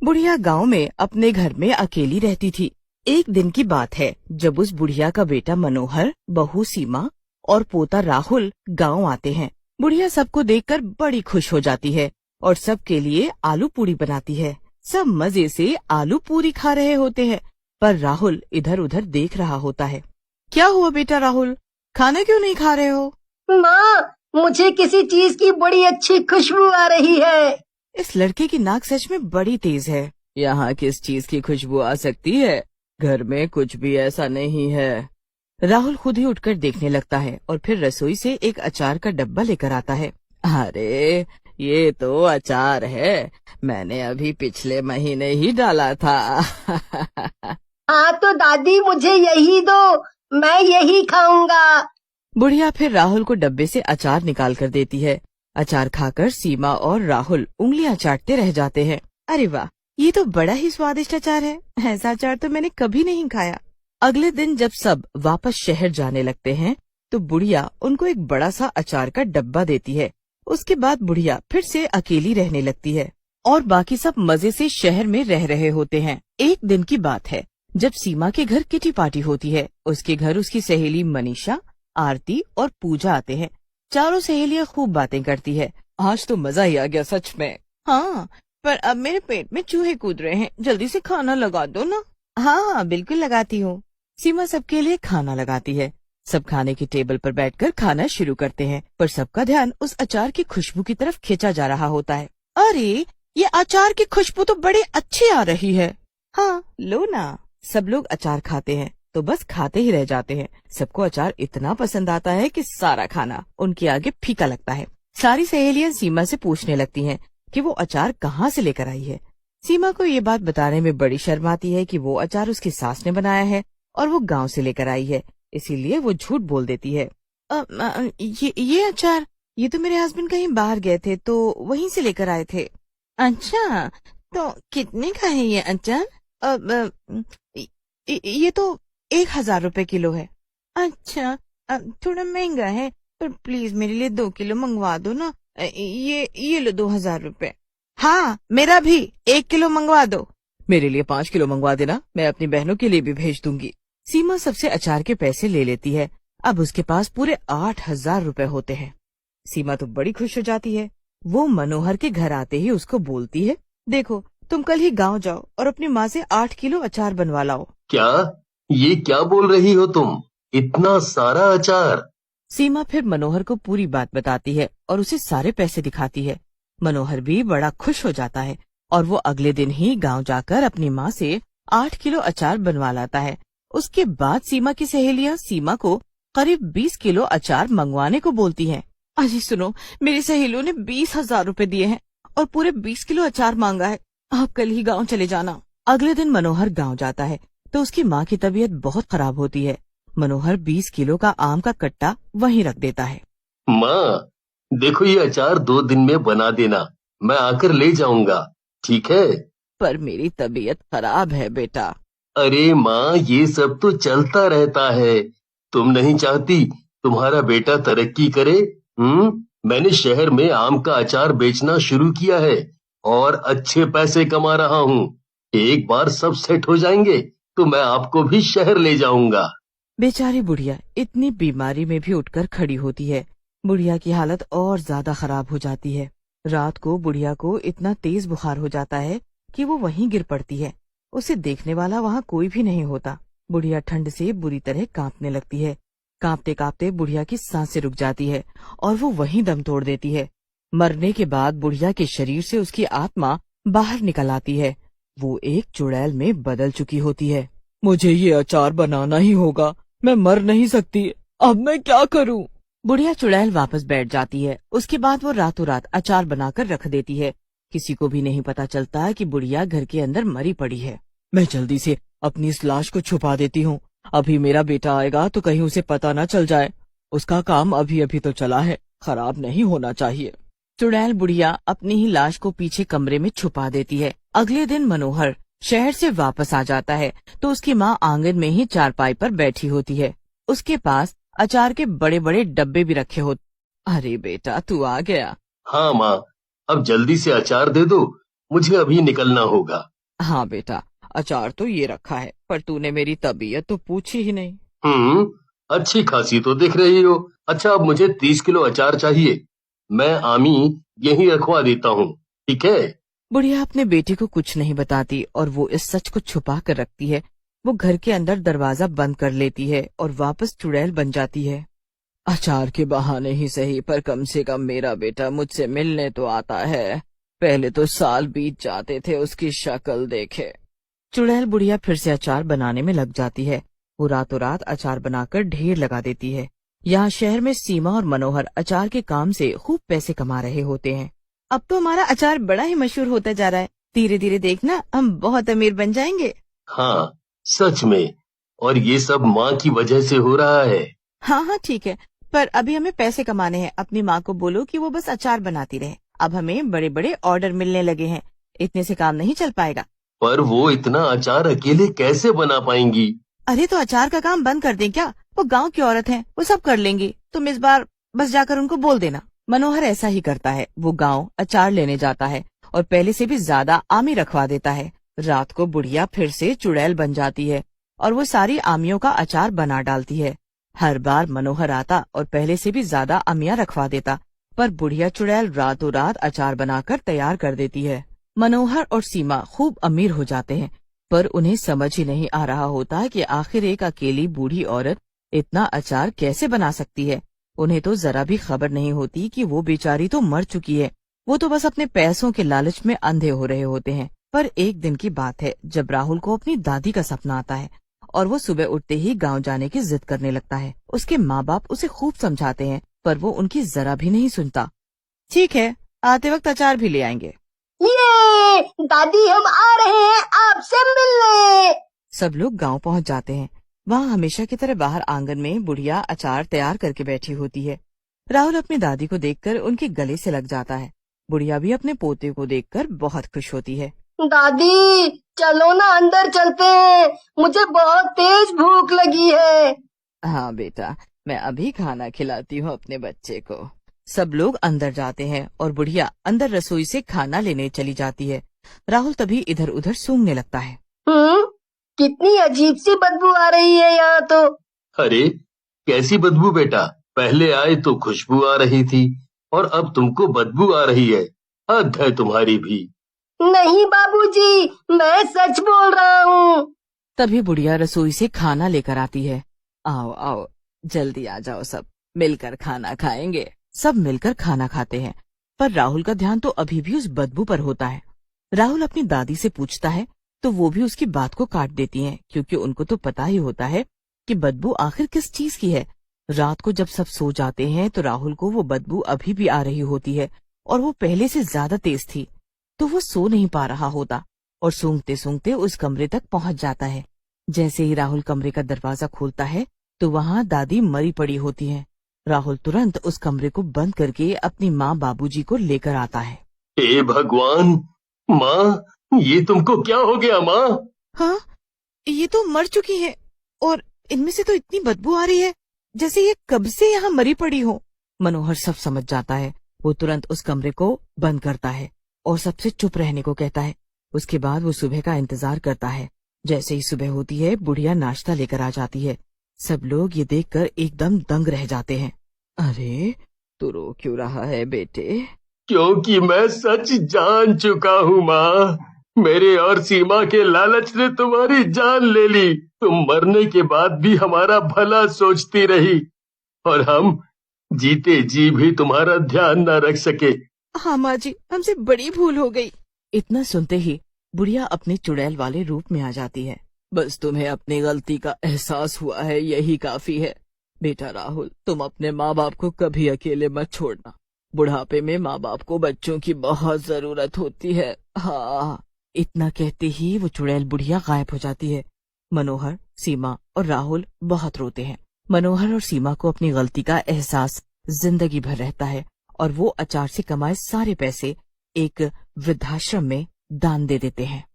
बुढ़िया गांव में अपने घर में अकेली रहती थी। एक दिन की बात है जब उस बुढ़िया का बेटा मनोहर, बहू सीमा और पोता राहुल गांव आते हैं। बुढ़िया सबको देखकर बड़ी खुश हो जाती है और सबके लिए आलू पूरी बनाती है। सब मजे से आलू पूरी खा रहे होते हैं, पर राहुल इधर उधर देख रहा होता है। क्या हुआ बेटा राहुल, खाना क्यों नहीं खा रहे हो? माँ, मुझे किसी चीज की बड़ी अच्छी खुशबू आ रही है। इस लड़के की नाक सच में बड़ी तेज है। यहाँ किस चीज की खुशबू आ सकती है? घर में कुछ भी ऐसा नहीं है। राहुल खुद ही उठकर देखने लगता है और फिर रसोई से एक अचार का डब्बा लेकर आता है। अरे, ये तो अचार है, मैंने अभी पिछले महीने ही डाला था। हाँ तो दादी, मुझे यही दो, मैं यही खाऊंगा। बुढ़िया फिर राहुल को डब्बे से अचार निकाल कर देती है। अचार खाकर सीमा और राहुल उंगलियां चाटते रह जाते हैं। अरे वाह, ये तो बड़ा ही स्वादिष्ट अचार है, ऐसा अचार तो मैंने कभी नहीं खाया। अगले दिन जब सब वापस शहर जाने लगते हैं तो बुढ़िया उनको एक बड़ा सा अचार का डब्बा देती है। उसके बाद बुढ़िया फिर से अकेली रहने लगती है और बाकी सब मजे से शहर में रह रहे होते हैं। एक दिन की बात है जब सीमा के घर किटी पार्टी होती है। उसके घर उसकी सहेली मनीषा, आरती और पूजा आते हैं। चारों सहेलियां खूब बातें करती है। आज तो मजा ही आ गया सच में। हाँ, पर अब मेरे पेट में चूहे कूद रहे हैं, जल्दी से खाना लगा दो ना। हाँ, बिल्कुल लगाती हूँ। सीमा सबके लिए खाना लगाती है। सब खाने की टेबल पर बैठकर खाना शुरू करते हैं, पर सबका ध्यान उस अचार की खुशबू की तरफ खींचा जा रहा होता है। अरे, ये अचार की खुशबू तो बड़ी अच्छी आ रही है। हाँ, लो ना। सब लोग अचार खाते हैं तो बस खाते ही रह जाते हैं। सबको अचार इतना पसंद आता है कि सारा खाना उनके आगे फीका लगता है। सारी सहेलियां सीमा से पूछने लगती हैं कि वो अचार कहाँ से लेकर आई है। सीमा को ये बात बताने में बड़ी शर्म आती है कि वो अचार उसकी सास ने बनाया है और वो गांव से लेकर आई है, इसीलिए वो झूठ बोल देती है। ये अचार, ये तो मेरे हस्बैंड कहीं बाहर गए थे तो वहीं से लेकर आए थे। अच्छा, तो कितने का है ये अचार? ये तो 1000 रुपए किलो है। अच्छा, थोड़ा महंगा है, पर प्लीज मेरे लिए 2 किलो मंगवा दो ना। ये लो 2000 रुपए। हाँ, मेरा भी 1 किलो मंगवा दो। मेरे लिए 5 किलो मंगवा देना, मैं अपनी बहनों के लिए भी भेज दूंगी। सीमा सबसे अचार के पैसे ले लेती है। अब उसके पास पूरे 8000 रुपए होते हैं। सीमा तो बड़ी खुश हो जाती है। वो मनोहर के घर आते ही उसको बोलती है, देखो, तुम कल ही गांव जाओ और अपनी माँ से 8 किलो अचार बनवा लाओ। क्या? ये क्या बोल रही हो तुम? इतना सारा अचार? सीमा फिर मनोहर को पूरी बात बताती है और उसे सारे पैसे दिखाती है। मनोहर भी बड़ा खुश हो जाता है और वो अगले दिन ही गांव जाकर अपनी माँ से 8 किलो अचार बनवा लाता है। उसके बाद सीमा की सहेलियां सीमा को करीब 20 किलो अचार मंगवाने को बोलती हैं। अजी सुनो, मेरी सहेलियों ने 20,000 रुपए दिए हैं और पूरे 20 किलो अचार मांगा है। आप कल ही गाँव चले जाना। अगले दिन मनोहर गाँव जाता है तो उसकी माँ की तबीयत बहुत खराब होती है। मनोहर 20 किलो का आम का कट्टा वहीं रख देता है। माँ, देखो ये अचार 2 दिन में बना देना, मैं आकर ले जाऊंगा, ठीक है? पर मेरी तबीयत खराब है बेटा। अरे माँ, ये सब तो चलता रहता है। तुम नहीं चाहती तुम्हारा बेटा तरक्की करे? मैंने शहर में आम का अचार बेचना शुरू किया है और अच्छे पैसे कमा रहा हूँ। एक बार सब सेट हो जाएंगे तो मैं आपको भी शहर ले जाऊंगा। बेचारी बुढ़िया इतनी बीमारी में भी उठकर खड़ी होती है। बुढ़िया की हालत और ज्यादा खराब हो जाती है। रात को बुढ़िया को इतना तेज बुखार हो जाता है कि वो वहीं गिर पड़ती है। उसे देखने वाला वहाँ कोई भी नहीं होता। बुढ़िया ठंड से बुरी तरह कांपने लगती है। कांपते कांपते बुढ़िया की सांसें रुक जाती है और वो वहीं दम तोड़ देती है। मरने के बाद बुढ़िया के शरीर से उसकी आत्मा बाहर निकल आती है। वो एक चुड़ैल में बदल चुकी होती है। मुझे ये अचार बनाना ही होगा, मैं मर नहीं सकती, अब मैं क्या करूं? बुढ़िया चुड़ैल वापस बैठ जाती है। उसके बाद वो रातों रात अचार बनाकर रख देती है। किसी को भी नहीं पता चलता कि बुढ़िया घर के अंदर मरी पड़ी है। मैं जल्दी से अपनी इस लाश को छुपा देती हूँ। अभी मेरा बेटा आएगा तो कहीं उसे पता न चल जाए। उसका काम अभी अभी तो चला है, खराब नहीं होना चाहिए। चुड़ैल बुढ़िया अपनी ही लाश को पीछे कमरे में छुपा देती है। अगले दिन मनोहर शहर से वापस आ जाता है तो उसकी माँ आंगन में ही चारपाई पर बैठी होती है। उसके पास अचार के बड़े बड़े डब्बे भी रखे होते। अरे बेटा, तू आ गया। हाँ माँ, अब जल्दी से अचार दे दो, मुझे अभी निकलना होगा। हाँ बेटा, अचार तो ये रखा है, पर तूने मेरी तबीयत तो पूछी ही नहीं। अच्छी खासी तो दिख रही हो। अच्छा, अब मुझे 30 किलो अचार चाहिए। मैं आमी यहीं रखवा देता हूँ, ठीक है? बुढ़िया अपने बेटे को कुछ नहीं बताती और वो इस सच को छुपा कर रखती है। वो घर के अंदर दरवाजा बंद कर लेती है और वापस चुड़ैल बन जाती है। अचार के बहाने ही सही, पर कम से कम मेरा बेटा मुझसे मिलने तो आता है। पहले तो साल बीत जाते थे उसकी शक्ल देखे। चुड़ैल बुढ़िया फिर से अचार बनाने में लग जाती है। वो रातों रात अचार बनाकर ढेर लगा देती है। यहाँ शहर में सीमा और मनोहर अचार के काम से खूब पैसे कमा रहे होते हैं। अब तो हमारा अचार बड़ा ही मशहूर होता जा रहा है। धीरे धीरे देखना, हम बहुत अमीर बन जाएंगे। हाँ, सच में। और ये सब माँ की वजह से हो रहा है। हाँ हाँ ठीक है, पर अभी हमें पैसे कमाने हैं। अपनी माँ को बोलो कि वो बस अचार बनाती रहे। अब हमें बड़े बड़े ऑर्डर मिलने लगे हैं, इतने से काम नहीं चल पाएगा। पर वो इतना अचार अकेले कैसे बना पाएंगी? अरे तो अचार का काम बंद कर दें क्या? वो गांव की औरत है, वो सब कर लेंगी। तुम इस बार बस जाकर उनको बोल देना। मनोहर ऐसा ही करता है। वो गांव अचार लेने जाता है और पहले से भी ज्यादा आमी रखवा देता है। रात को बुढ़िया फिर से चुड़ैल बन जाती है और वो सारी आमियों का अचार बना डालती है। हर बार मनोहर आता और पहले से भी ज्यादा आमियां रखवा देता, पर बुढ़िया चुड़ैल रातों रात अचार बनाकर तैयार कर देती है। मनोहर और सीमा खूब अमीर हो जाते हैं, पर उन्हें समझ ही नहीं आ रहा होता कि आखिर एक अकेली बूढ़ी औरत इतना अचार कैसे बना सकती है। उन्हें तो जरा भी खबर नहीं होती कि वो बेचारी तो मर चुकी है। वो तो बस अपने पैसों के लालच में अंधे हो रहे होते हैं। पर एक दिन की बात है जब राहुल को अपनी दादी का सपना आता है और वो सुबह उठते ही गांव जाने की जिद करने लगता है। उसके माँ बाप उसे खूब समझाते हैं, पर वो उनकी जरा भी नहीं सुनता। ठीक है, आते वक्त अचार भी ले आएंगे। ये दादी, हम आ रहे हैं आपसे मिलने। सब लोग गांव पहुंच जाते हैं। वहाँ हमेशा की तरह बाहर आंगन में बुढ़िया अचार तैयार करके बैठी होती है। राहुल अपनी दादी को देखकर उनके गले से लग जाता है। बुढ़िया भी अपने पोते को देखकर बहुत खुश होती है। दादी, चलो ना अंदर चलते हैं, मुझे बहुत तेज भूख लगी है। हाँ बेटा, मैं अभी खाना खिलाती हूँ अपने बच्चे को। सब लोग अंदर जाते हैं और बुढ़िया अंदर रसोई से खाना लेने चली जाती है। राहुल तभी इधर उधर सूंघने लगता है। कितनी अजीब सी बदबू आ रही है यहाँ तो। अरे, कैसी बदबू बेटा? पहले आए तो खुशबू आ रही थी और अब तुमको बदबू आ रही है। हद है तुम्हारी भी। नहीं बाबूजी, मैं सच बोल रहा हूँ। तभी बुढ़िया रसोई से खाना लेकर आती है। आओ आओ, जल्दी आ जाओ, सब मिलकर खाना खाएंगे। सब मिलकर खाना खाते हैं, पर राहुल का ध्यान तो अभी भी उस बदबू पर होता है। राहुल अपनी दादी से पूछता है तो वो भी उसकी बात को काट देती हैं, क्योंकि उनको तो पता ही होता है कि बदबू आखिर किस चीज की है। रात को जब सब सो जाते हैं तो राहुल को वो बदबू अभी भी आ रही होती है और वो पहले से ज्यादा तेज थी, तो वो सो नहीं पा रहा होता और सूंघते सूंघते उस कमरे तक पहुंच जाता है। जैसे ही राहुल कमरे का दरवाजा खोलता है तो वहाँ दादी मरी पड़ी होती है। राहुल तुरंत उस कमरे को बंद करके अपनी माँ बाबूजी को लेकर आता है। हे भगवान! माँ, ये तुमको क्या हो गया माँ? हाँ, ये तो मर चुकी है और इनमें से तो इतनी बदबू आ रही है जैसे ये कब से यहाँ मरी पड़ी हो। मनोहर सब समझ जाता है। वो तुरंत उस कमरे को बंद करता है और सबसे चुप रहने को कहता है। उसके बाद वो सुबह का इंतजार करता है। जैसे ही सुबह होती है, बुढ़िया नाश्ता लेकर आ जाती है। सब लोग ये देखकर एकदम दंग रह जाते हैं। अरे, तू रो क्यों रहा है बेटे? क्योंकि मैं सच जान चुका हूँ माँ। मेरे और सीमा के लालच ने तुम्हारी जान ले ली। तुम मरने के बाद भी हमारा भला सोचती रही और हम जीते जी भी तुम्हारा ध्यान न रख सके। हाँ माँ जी, हमसे बड़ी भूल हो गई। इतना सुनते ही बुढ़िया अपने चुड़ैल वाले रूप में आ जाती है। बस तुम्हें अपनी गलती का एहसास हुआ है, यही काफी है। बेटा राहुल, तुम अपने माँ बाप को कभी अकेले मत छोड़ना। बुढ़ापे में माँ बाप को बच्चों की बहुत जरूरत होती है। हाँ। इतना कहते ही वो चुड़ैल बुढ़िया गायब हो जाती है। मनोहर, सीमा और राहुल बहुत रोते हैं। मनोहर और सीमा को अपनी गलती का एहसास जिंदगी भर रहता है और वो अचार से कमाए सारे पैसे एक वृद्धाश्रम में दान दे देते हैं।